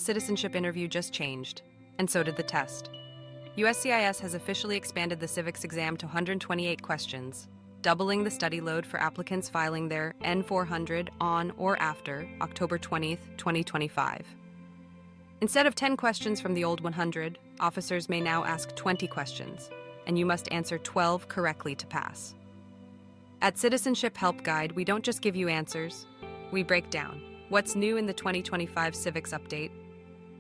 Citizenship interview just changed, and so did the test. USCIS has officially expanded the Civics exam to 128 questions, doubling the study load for applicants filing their N400 on or after October 20th, 2025. Instead of 10 questions from the old 100, officers may now ask 20 questions, and you must answer 12 correctly to pass. At Citizenship Help Guide, we don't just give you answers, we break down what's new in the 2025 Civics update,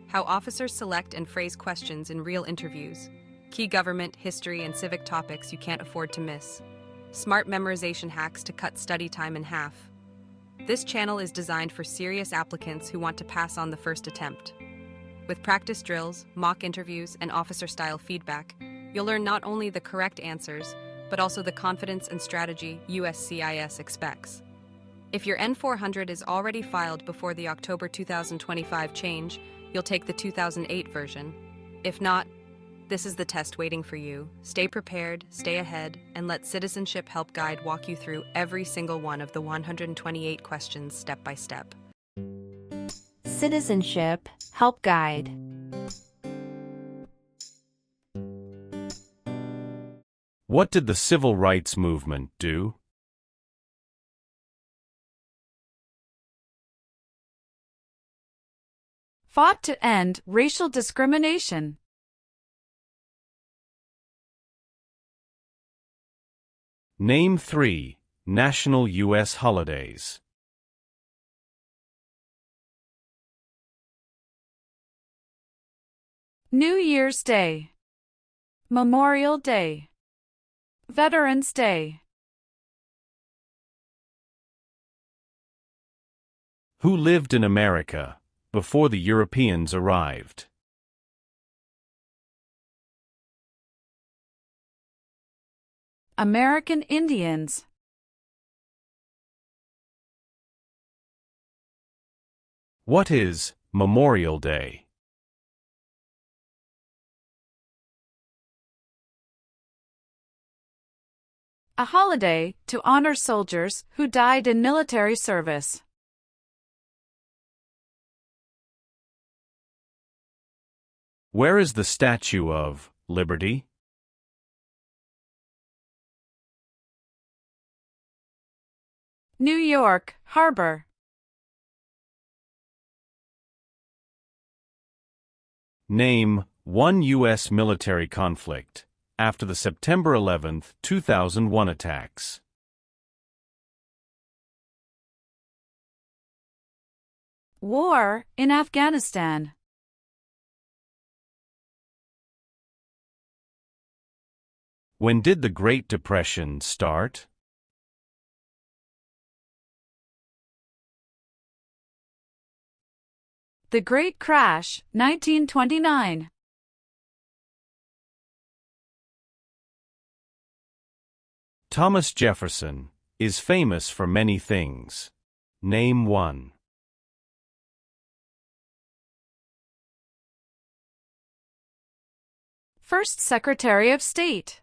how officers select and phrase questions in real interviews, key government, history, and civic topics you can't afford to miss, smart memorization hacks to cut study time in half. This channel is designed for serious applicants who want to pass on the first attempt. With practice drills, mock interviews, and officer-style feedback, you'll learn not only the correct answers, but also the confidence and strategy USCIS expects. If your N400 is already filed before the October 2025 change, you'll take the 2008 version. If not, this is the test waiting for you. Stay prepared, stay ahead, and let Citizenship Help Guide walk you through every single one of the 128 questions step by step. Citizenship Help Guide. What did the civil rights movement do? Fought to end racial discrimination. Name 3 national U.S. holidays. New Year's Day, Memorial Day, Veterans Day. Who lived in America before the Europeans arrived? American Indians. What is Memorial Day? A holiday to honor soldiers who died in military service. Where is the Statue of Liberty? New York Harbor. Name 1 U.S. military conflict after the September 11, 2001 attacks. War in Afghanistan. When did the Great Depression start? The Great Crash, 1929. Thomas Jefferson is famous for many things. Name 1. First Secretary of State.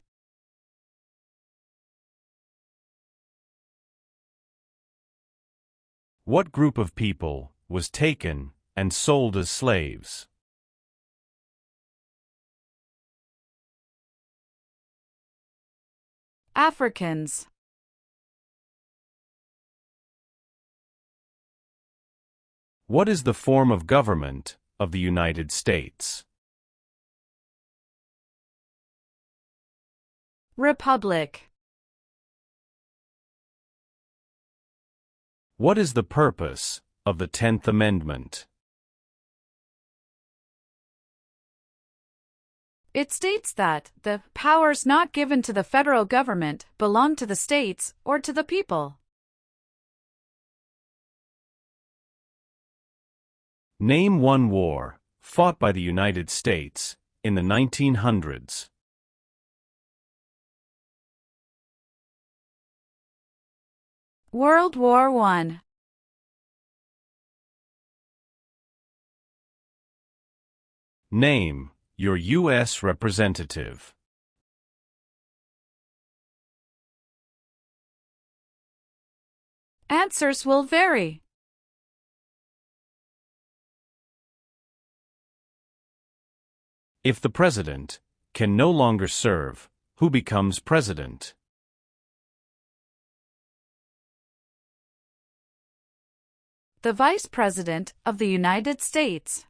What group of people was taken and sold as slaves? Africans. What is the form of government of the United States? Republic. What is the purpose of the 10th Amendment? It states that the powers not given to the federal government belong to the states or to the people. Name 1 war fought by the United States in the 1900s. World War I. Name your U.S. representative. Answers will vary. If the president can no longer serve, who becomes president? The Vice President of the United States.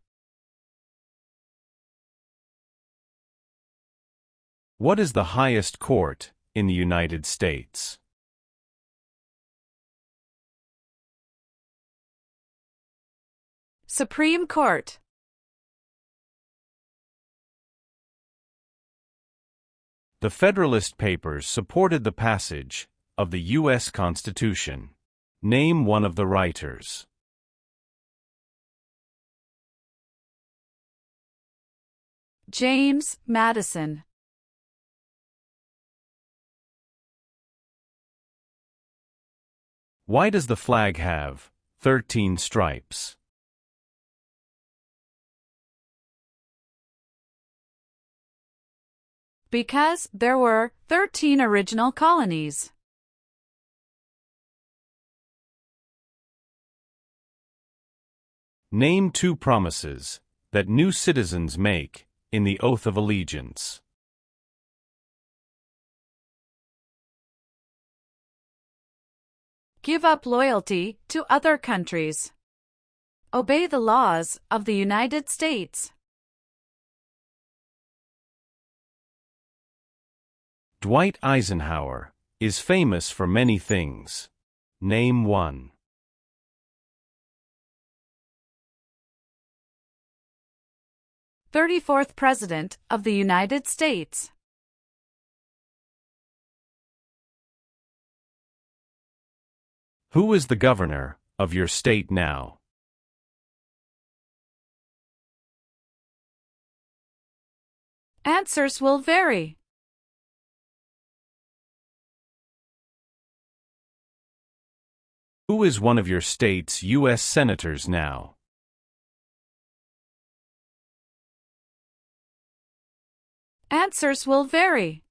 What is the highest court in the United States? Supreme Court. The Federalist Papers supported the passage of the U.S. Constitution. Name one of the writers. James Madison. Why does the flag have 13 stripes? Because there were 13 original colonies. Name 2 promises that new citizens make in the Oath of Allegiance. Give up loyalty to other countries. Obey the laws of the United States. Dwight Eisenhower is famous for many things. Name one. 34th President of the United States. Who is the governor of your state now? Answers will vary. Who is one of your state's U.S. senators now? Answers will vary.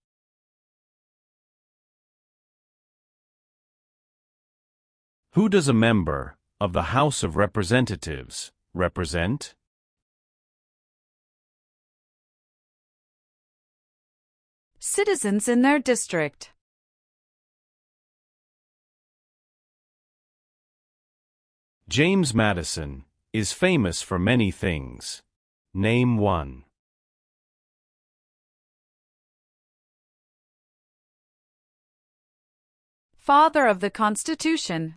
Who does a member of the House of Representatives represent? Citizens in their district. James Madison is famous for many things. Name one. Father of the Constitution.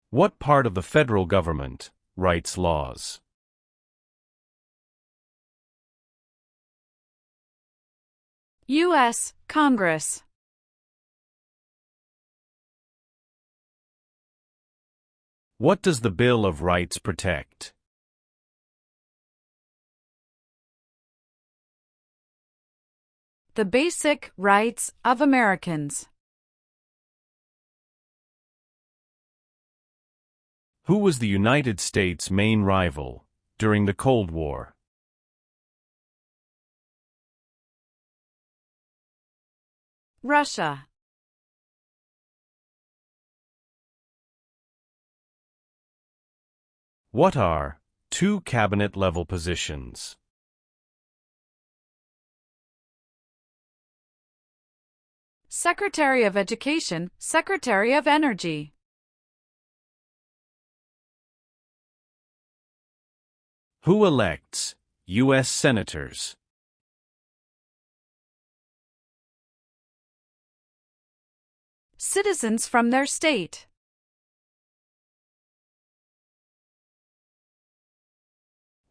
What part of the federal government writes laws? U.S. Congress. What does the Bill of Rights protect? The basic rights of Americans. Who was the United States' main rival during the Cold War? Russia. What are 2 cabinet-level positions? Secretary of Education, Secretary of Energy. Who elects U.S. senators? Citizens from their state.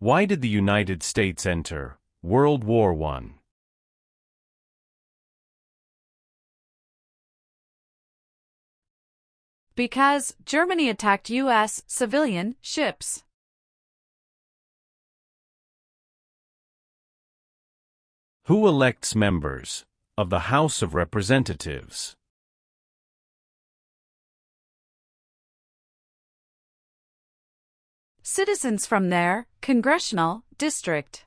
Why did the United States enter World War I? Because Germany attacked U.S. civilian ships. Who elects members of the House of Representatives? Citizens from their congressional district.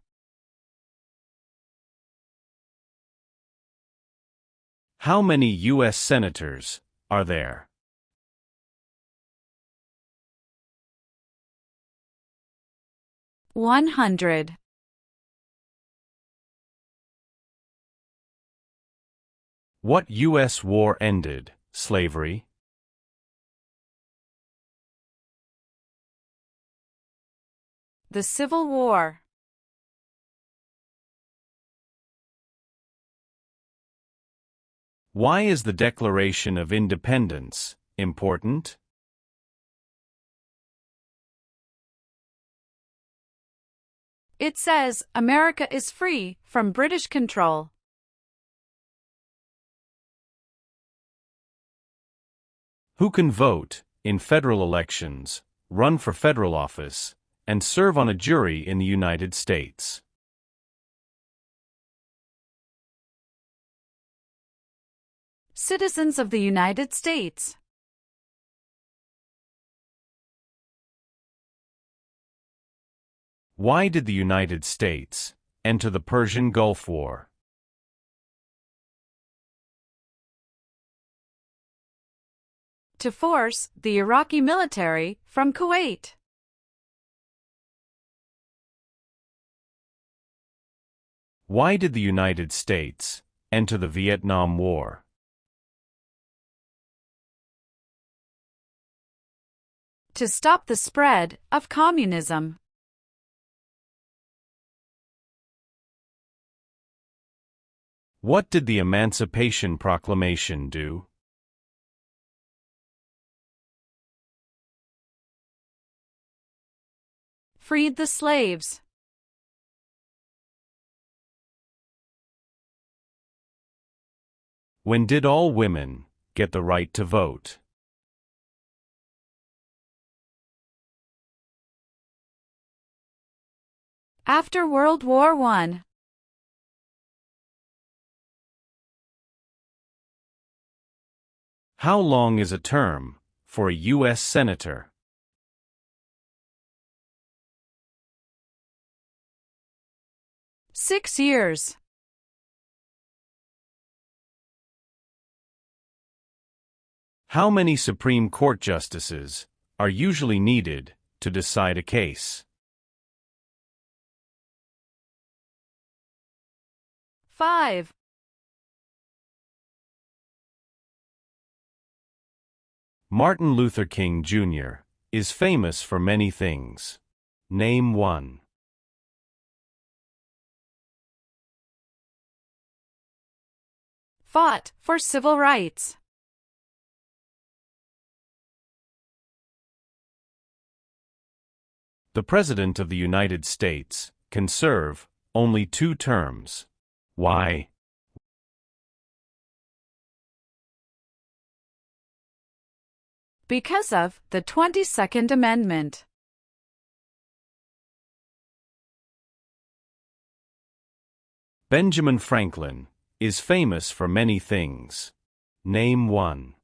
How many U.S. senators are there? 100. What U.S. war ended slavery? The Civil War. Why is the Declaration of Independence important? It says America is free from British control. Who can vote in federal elections, run for federal office, and serve on a jury in the United States? Citizens of the United States. Why did the United States enter the Persian Gulf War? To force the Iraqi military from Kuwait. Why did the United States enter the Vietnam War? To stop the spread of communism. What did the Emancipation Proclamation do? Freed the slaves. When did all women get the right to vote? After World War I. How long is a term for a U.S. Senator? Six years. How many Supreme Court justices are usually needed to decide a case? 5. Martin Luther King Jr. is famous for many things. Name one. Fought for civil rights. The President of the United States can serve only 2 terms. Why? Because of the 22nd Amendment. Benjamin Franklin is famous for many things. Name one.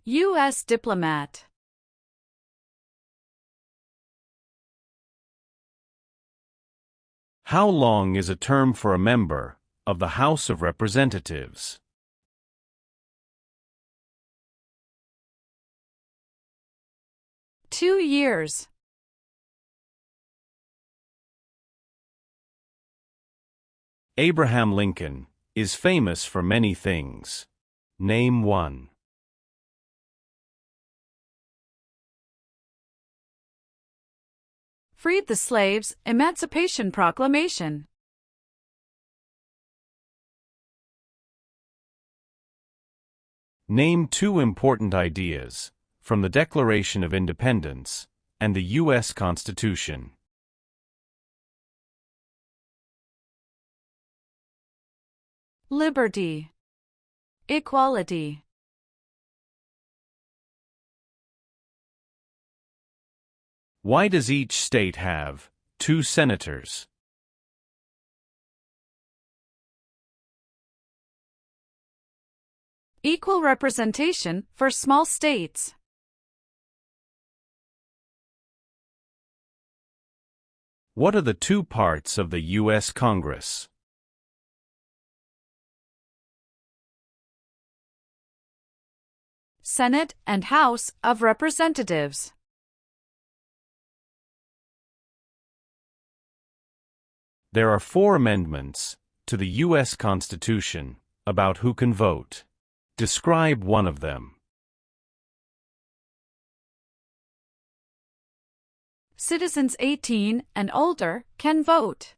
U.S. diplomat. How long is a term for a member of the House of Representatives? 2 years. Abraham Lincoln is famous for many things. Name one. Freed the slaves, Emancipation Proclamation. Name 2 important ideas from the Declaration of Independence and the U.S. Constitution. Liberty. Equality. Why does each state have 2 senators? Equal representation for small states. What are the 2 parts of the U.S. Congress? Senate, and House of Representatives. There are 4 amendments to the U.S. Constitution about who can vote. Describe one of them. Citizens 18 and older can vote.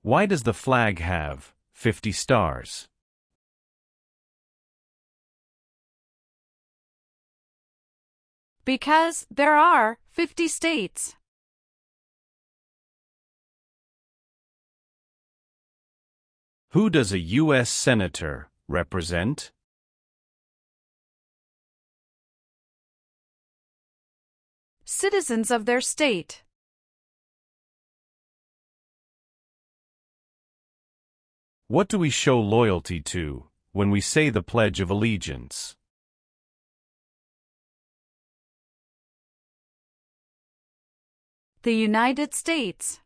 Why does the flag have 50 stars? Because there are 50 states. Who does a U.S. Senator represent? Citizens of their state. What do we show loyalty to when we say the Pledge of Allegiance? The United States.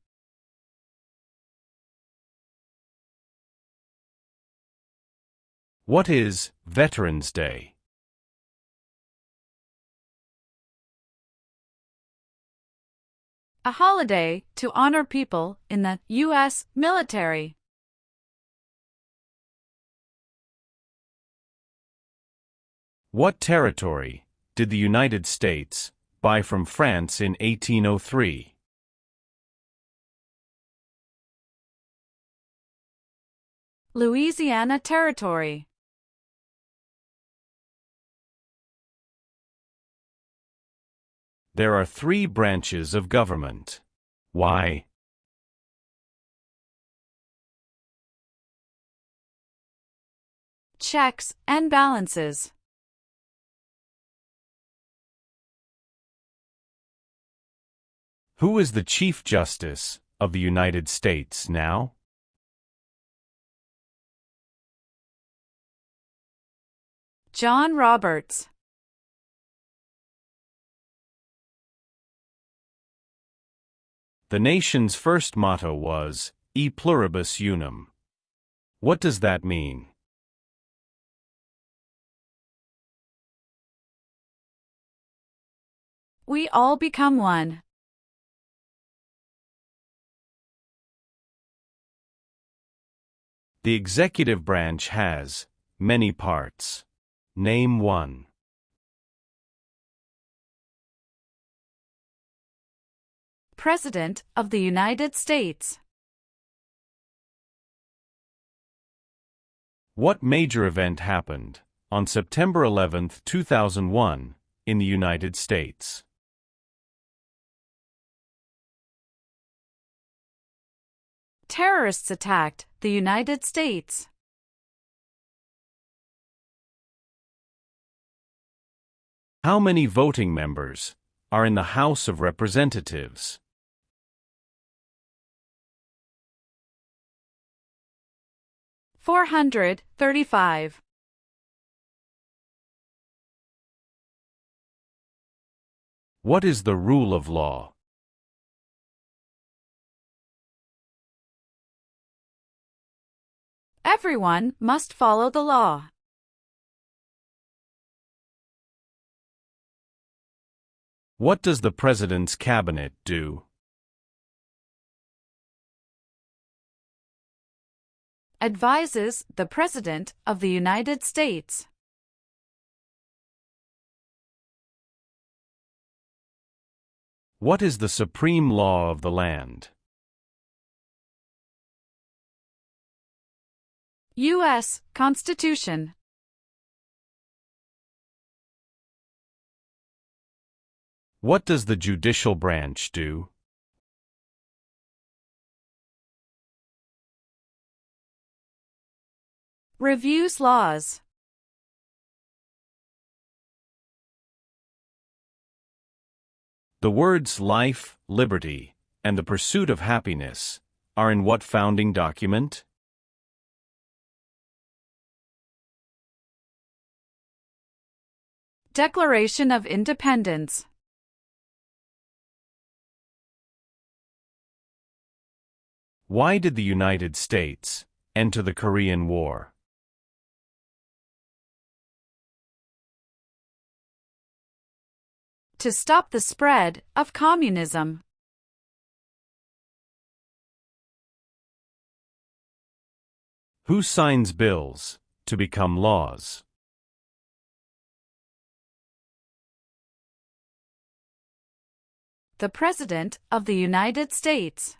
What is Veterans Day? A holiday to honor people in the U.S. military. What territory did the United States buy from France in 1803? Louisiana Territory. There are 3 branches of government. Why? Checks and balances. Who is the Chief Justice of the United States now? John Roberts. The nation's first motto was, E pluribus unum. What does that mean? We all become one. The executive branch has many parts. Name one. President of the United States. What major event happened on September 11, 2001, in the United States? Terrorists attacked the United States. How many voting members are in the House of Representatives? 435. What is the rule of law? Everyone must follow the law. What does the President's cabinet do? Advises the President of the United States. What is the supreme law of the land? U.S. Constitution. What does the judicial branch do? Reviews laws. The words life, liberty, and the pursuit of happiness are in what founding document? Declaration of Independence. Why did the United States End to the Korean War. To stop the spread of communism. Who signs bills to become laws? The President of the United States.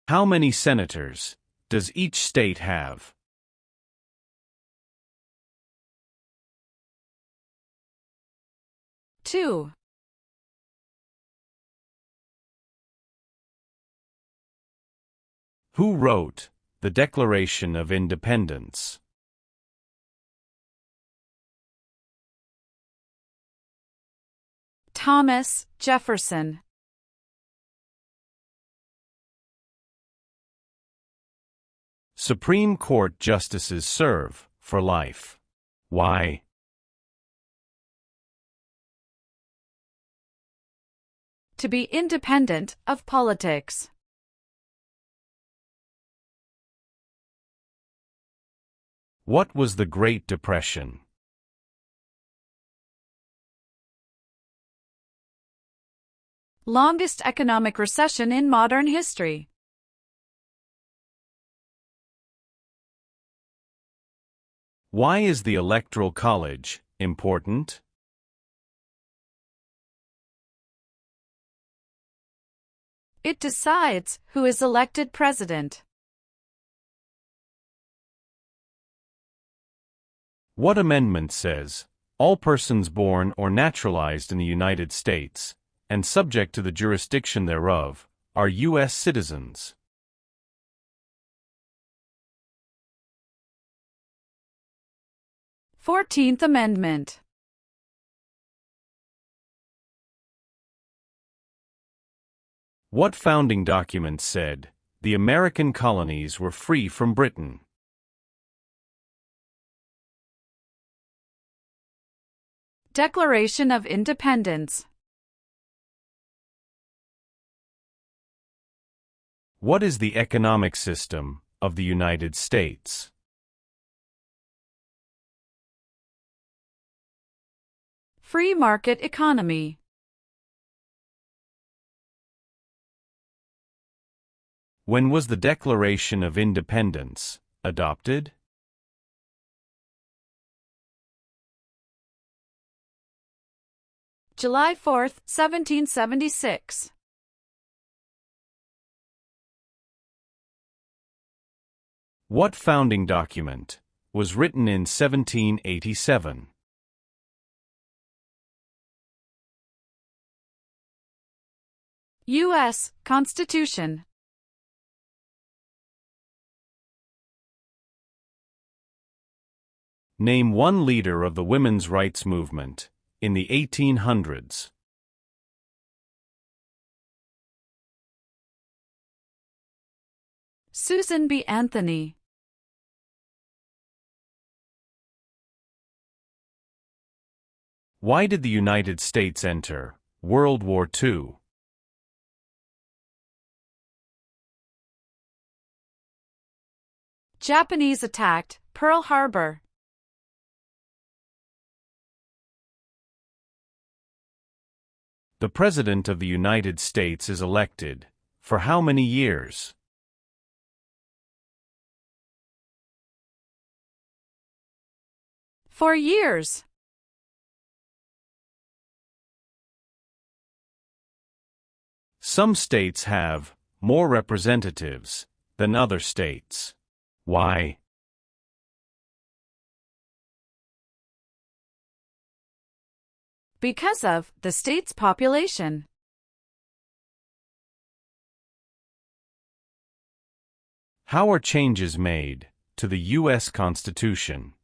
How many senators does each state have? Two. Who wrote the Declaration of Independence? Thomas Jefferson. Supreme Court justices serve for life. Why? To be independent of politics. What was the Great Depression? Longest economic recession in modern history. Why is the Electoral College important? It decides who is elected president. What amendment says, all persons born or naturalized in the United States, and subject to the jurisdiction thereof, are U.S. citizens? Fourteenth Amendment. What founding document said, the American colonies were free from Britain? Declaration of Independence. What is the economic system of the United States? Free market economy. When was the Declaration of Independence adopted? July 4, 1776. What founding document was written in 1787? U.S. Constitution. Name one leader of the women's rights movement in the 1800s. Susan B. Anthony. Why did the United States enter World War II? Japanese attacked Pearl Harbor. The President of the United States is elected for how many years? For years. Some states have more representatives than other states. Why? Because of the state's population. How are changes made to the U.S. Constitution?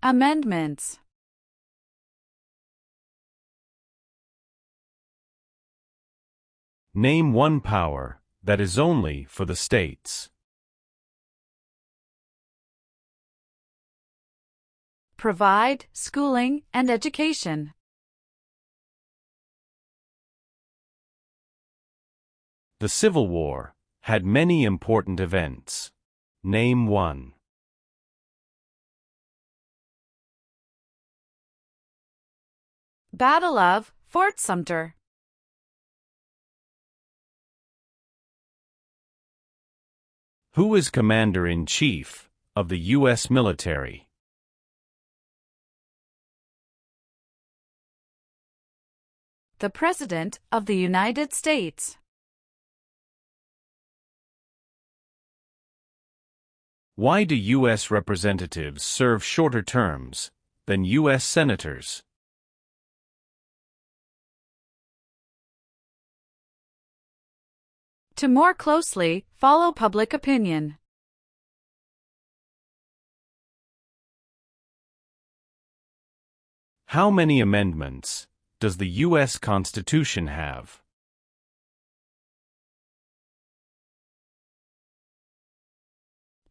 Amendments. Name one power that is only for the states. Provide schooling and education. The Civil War had many important events. Name one. Battle of Fort Sumter. Who is Commander-in-Chief of the U.S. military? The President of the United States. Why do U.S. representatives serve shorter terms than U.S. senators? To more closely follow public opinion. How many amendments does the U.S. Constitution have?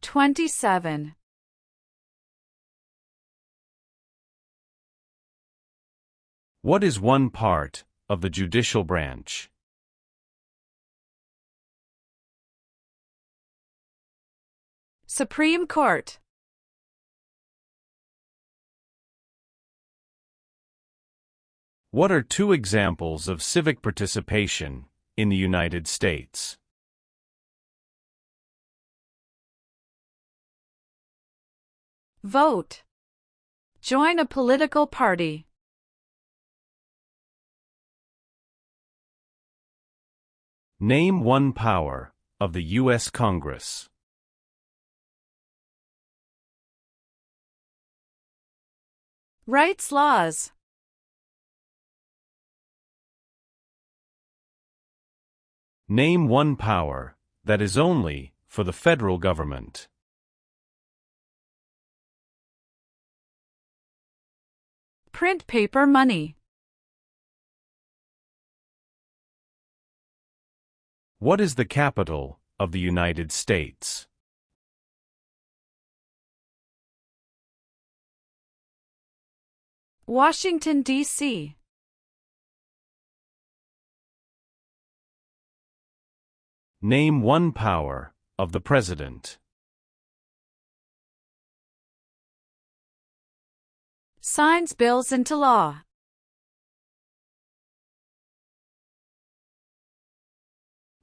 "27. What is one part of the judicial branch? Supreme Court. What are two examples of civic participation in the United States? Vote. Join a political party. Name one power of the U.S. Congress. Writes laws. Name one power that is only for the federal government. Print paper money. What is the capital of the United States? Washington, D.C. Name one power of the president. Signs bills into law.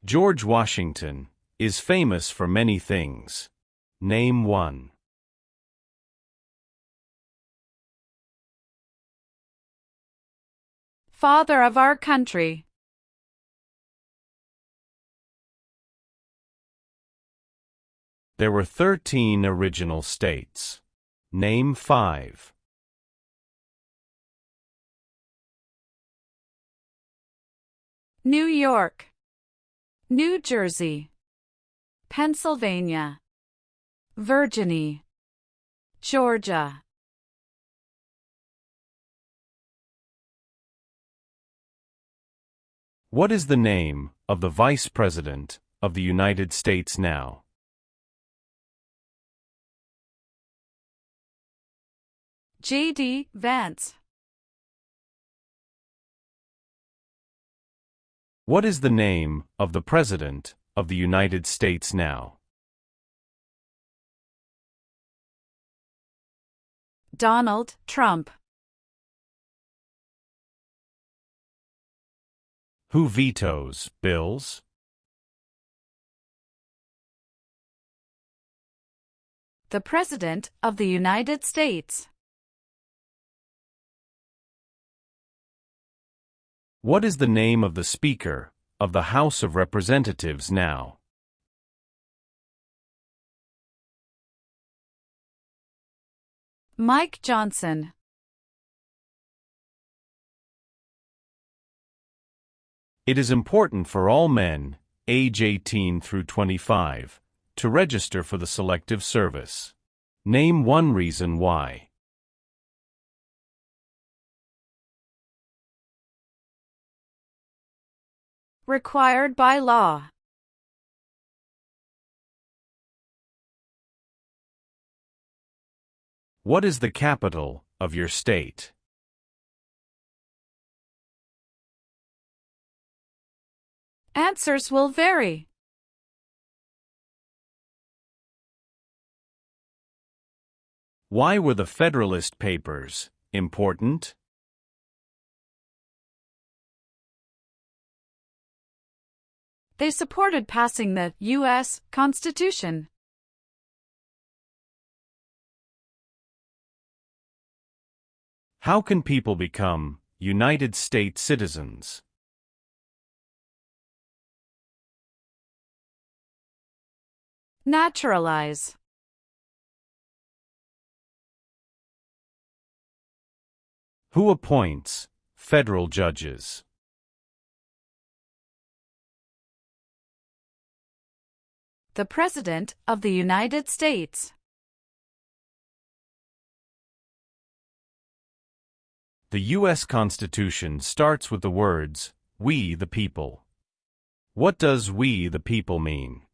George Washington is famous for many things. Name one. Father of our country. There were 13 original states. Name 5. New York, New Jersey, Pennsylvania, Virginia, Georgia. What is the name of the Vice President of the United States now? J.D. Vance. What is the name of the President of the United States now? Donald Trump. Who vetoes bills? The President of the United States. What is the name of the Speaker of the House of Representatives now? Mike Johnson. It is important for all men, age 18 through 25, to register for the Selective Service. Name one reason why. Required by law. What is the capital of your state? Answers will vary. Why were the Federalist Papers important? They supported passing the U.S. Constitution. How can people become United States citizens? Naturalize. Who appoints federal judges? The President of the United States. The U.S. Constitution starts with the words, "We the people." What does "we the people" mean?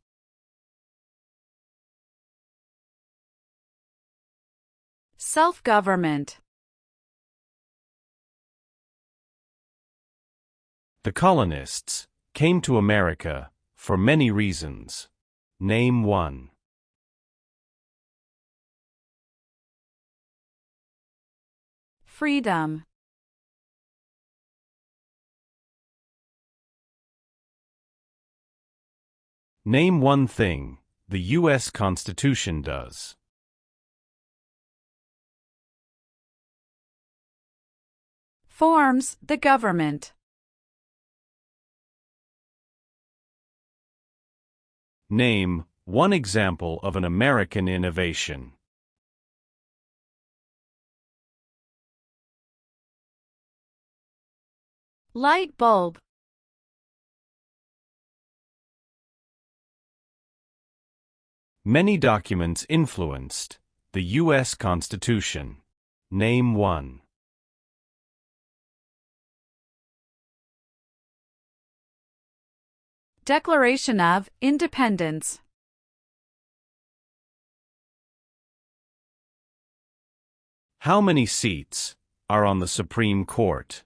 Self-government. The colonists came to America for many reasons. Name one. Freedom. Name one thing the U.S. Constitution does. Forms the government. Name one example of an American innovation. Light bulb. Many documents influenced the U.S. Constitution. Name one. Declaration of Independence. How many seats are on the Supreme Court?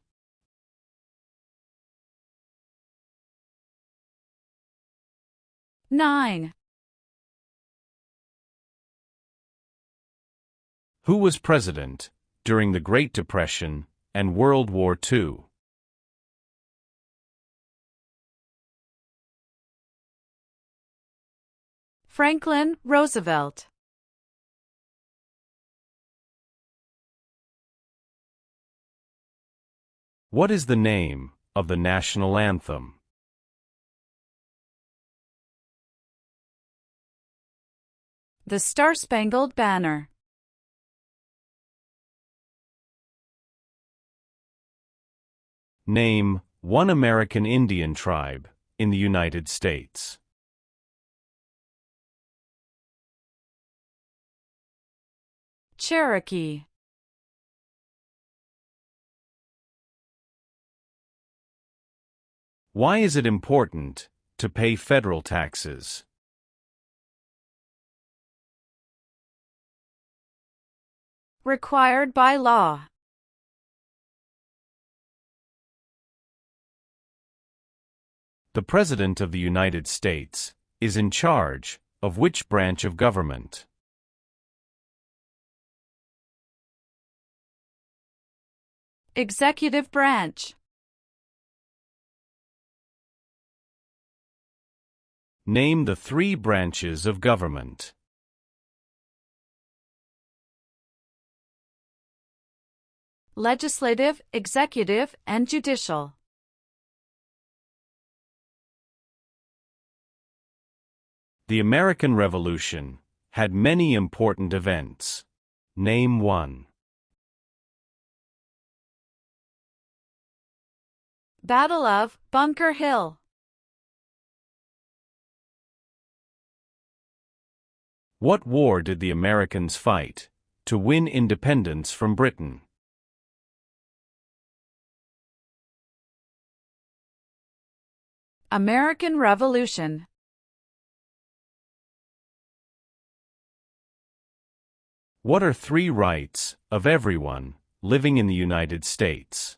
Nine. Who was president during the Great Depression and World War II? Franklin Roosevelt. What is the name of the national anthem? The Star-Spangled Banner. Name one American Indian tribe in the United States. Cherokee. Why is it important to pay federal taxes? Required by law. The President of the United States is in charge of which branch of government? Executive branch. Name the three branches of government. Legislative, executive, and judicial. The American Revolution had many important events. Name one. Battle of Bunker Hill. What war did the Americans fight to win independence from Britain? American Revolution. What are three rights of everyone living in the United States?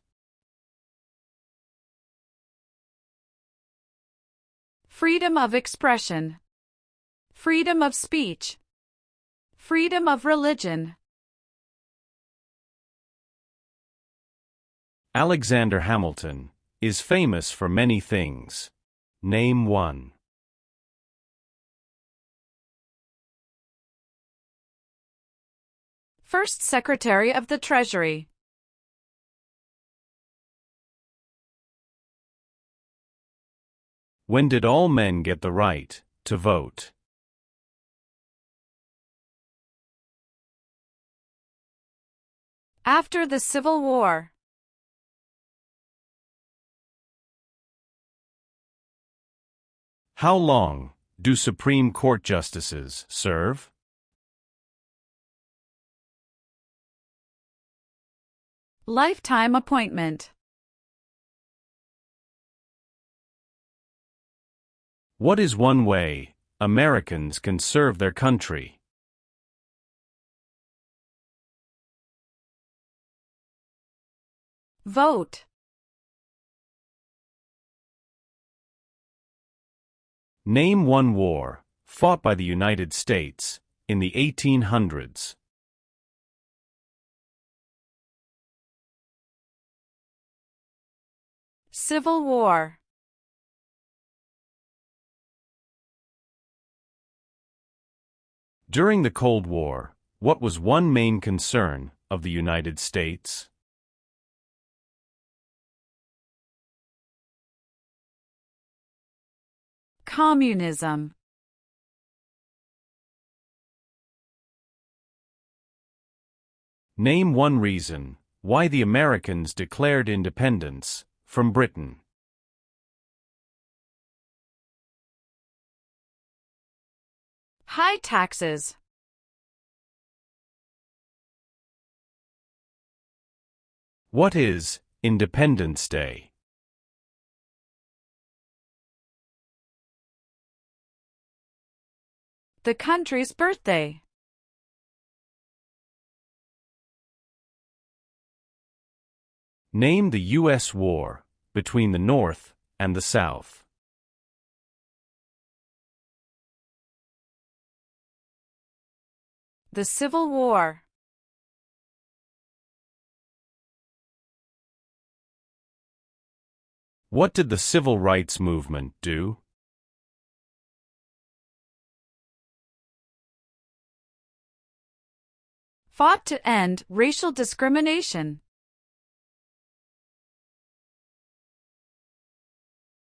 freedom of expression, freedom of speech, freedom of religion. Alexander Hamilton is famous for many things. Name one. First Secretary of the Treasury. When did all men get the right to vote? After the Civil War. How long do Supreme Court justices serve? Lifetime appointment. What is one way Americans can serve their country? Vote. Name one war fought by the United States in the 1800s. Civil War. During the Cold War, what was one main concern of the United States? Communism. Name one reason why the Americans declared independence from Britain. High taxes. What is Independence Day? The country's birthday. Name the U.S. war between the North and the South. The Civil War. What did the Civil Rights Movement do? Fought to end racial discrimination.